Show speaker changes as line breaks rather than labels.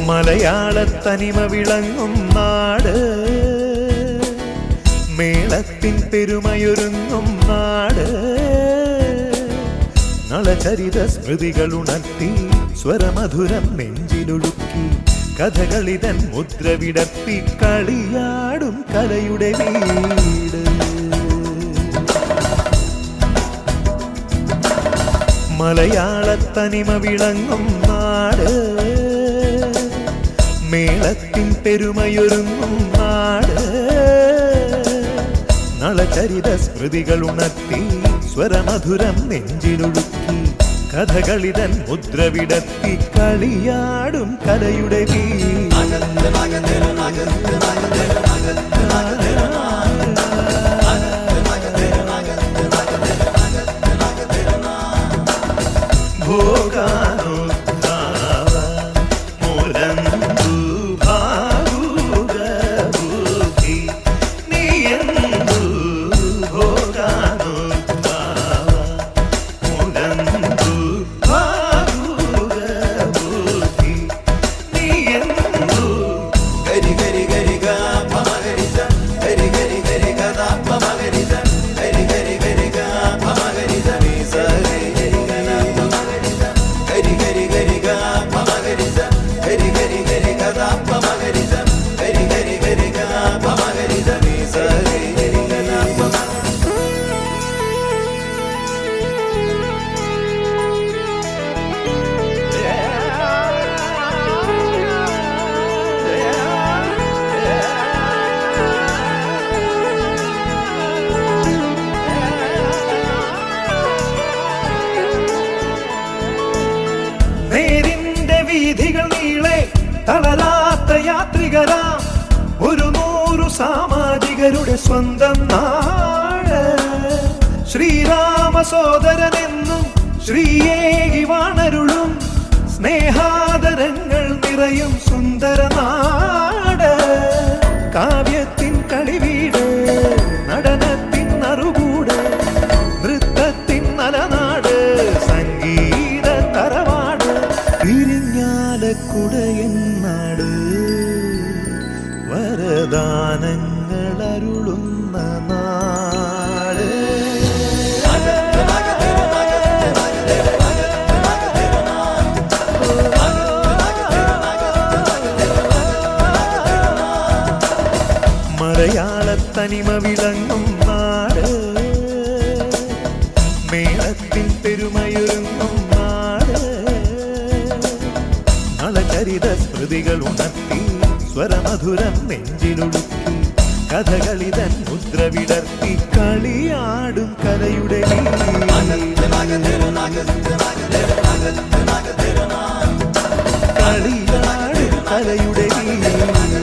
മലയാളത്തനിമ വിളങ്ങും നാട്, മേളത്തിൻ പെരുമയൊരുങ്ങും നാട്. നളചരിത സ്മൃതികളുണർത്തി സ്വരമധുരം നെഞ്ചിലൊടുക്കി കഥകളിതൻ മുദ്ര വിടർത്തി കളിയാടും കലയുടെ വീട്. മലയാളത്തനിമ വിളങ്ങും നാട്, മേളത്തിൻ പെരുമയൊരുങ്ങും നാട്. നളചരിത സ്മൃതികളുണർത്തി സ്വരമധുരം നെഞ്ചിലൊടുക്കി കഥകളിതൻ മുദ്ര വിടർത്തി കളിയാടും കലയുടെ വീട്. വീഥികൾ നീളെ തളരാത്ത യാത്രികരാം ഒരു 100 സാമാജികരുടെ സ്വന്തം നാട്. ശ്രീരാമ സോദരനെന്നും ശ്രീയേകി വാണരുളും സ്നേഹാദരങ്ങൾ നിറയും സുന്ദര നാട്. കാവ്യത്തിൻ കളിവീട്, നടനത്തിൻ നറുകൂട്, നൃത്തത്തിൻ നലനാട്, സംഗീത തറവാട്, ഇരിഞ്ഞാലക്കുടയനാട്, വരദാനങ്ങൾ അരുളുന്ന നാട്. മലയാളത്തനിമ വിളങ്ങും നാട്, മേളത്തിൻ പെരുമയൊരുങ്ങും നാട്. നളചരിത സ്മൃതികൾ ഉണർത്തി സ്വരമധുരം നെഞ്ചിലൊടുക്കി കഥകളിതൻ മുദ്ര വിടർത്തി കളിയാടും കലയുടെ കളിയാടും കലയുടെ കളിയാടും കലയുടെ